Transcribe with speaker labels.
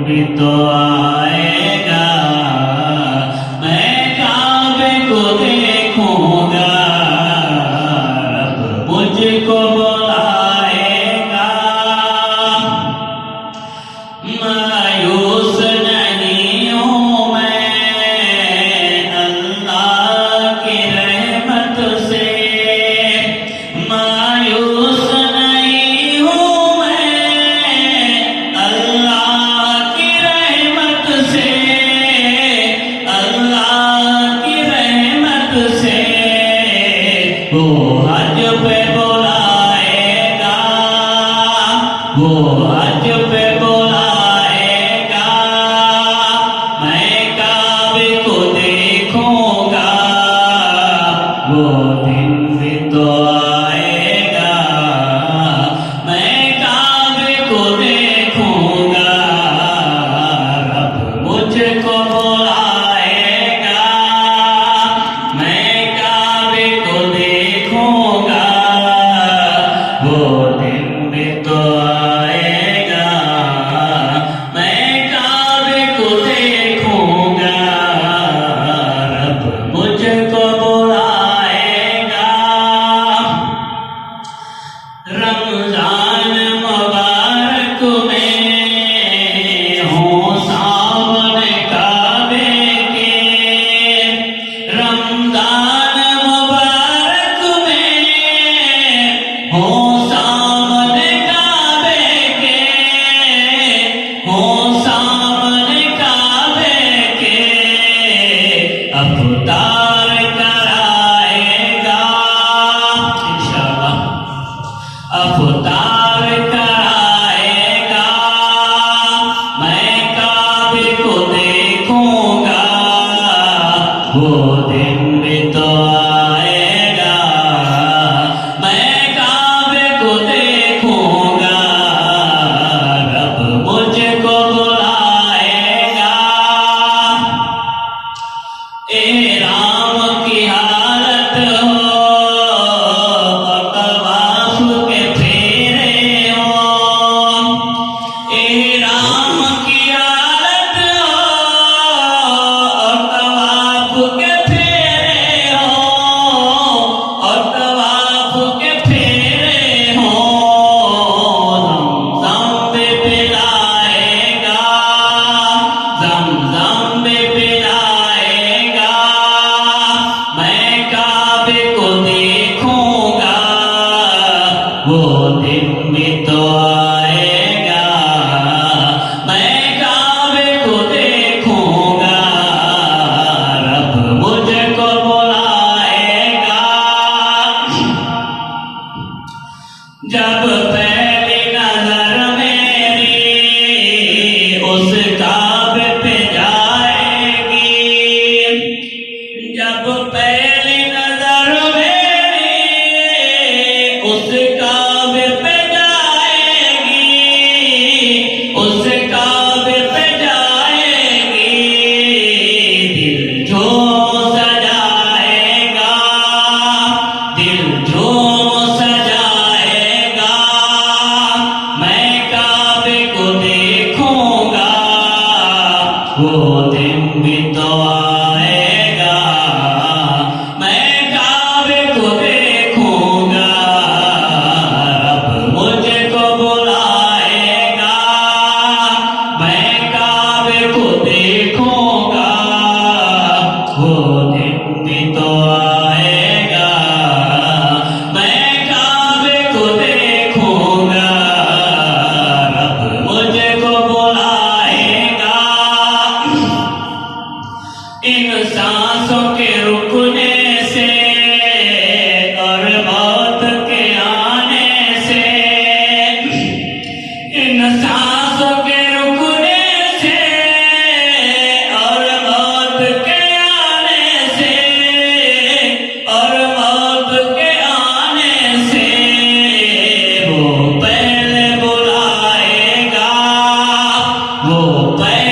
Speaker 1: भी तो आएगा, मैं काबे को देखूंगा, रब मुझको बुलाएगा। मायूस नहीं हूँ मैं अल्लाह की रहमत से, मायूस नहीं हूँ मैं अल्लाह की रहमत से, अल्लाह की रहमत से। वो हज पे बुलाएगा, वो हज पे बुलाएगा, मैं काबे को देखूंगा, वो दिन भी तो आएगा, मैं काबे को देखूंगा, रब मुझको बुलाएगा, मैं काबे को देखूंगा, वो दिन भी तो आएगा, मैं काबे को देखूंगा, रब मुझको बुलाएगा। रमजान मुबारक में हूँ सामने काबे के, रमजान मुबारक में हूँ सामने काबे के, हूँ सामने काबे के, अफ्तार कराएगा इंशाअल्लाह, अफ्तार कराएगा, मैं काबे को देखूंगा, वो दिन भी तो आएगा, मैं काबे को देखूंगा, रब मुझको बुलाएगा। ए राम की हालत हो और तवाफ के फेरे हो, ए राम की हालत हो और तवाफ के फेरे हो, और तवाफ के फेरे हो, ज़मज़म में पिलाएगा, ज़मज़म में पिलाएगा, मैं काबे को देखूंगा, वो दिन भी तो आएगा, मैं काबे को देखूंगा, रब मुझको बुलाएगा। जब पहली नजर मेरी उस काबे पे जाएगी, जब पहली नजर मेरी उस काबे पे जाएगी, उस काबे पे जाएगी, दिल झूम सजाएगा, दिल झूम सजाएगा, मैं काबे को देखूंगा, वो दिन भी तो आएगा, मैं काबे को देखूंगा, रब मुझको बुलाएगा, मैं काबे को देखूंगा, वो दिन भी तो आएगा, मैं काबे को देखूंगा, रब मुझको बुलाएगा। इन सांसों के रुकने से और मौत के आने से, इन सांसों के रुकने से और मौत के आने से, और मौत के आने से, वो पहले बुलाएगा, वो पहले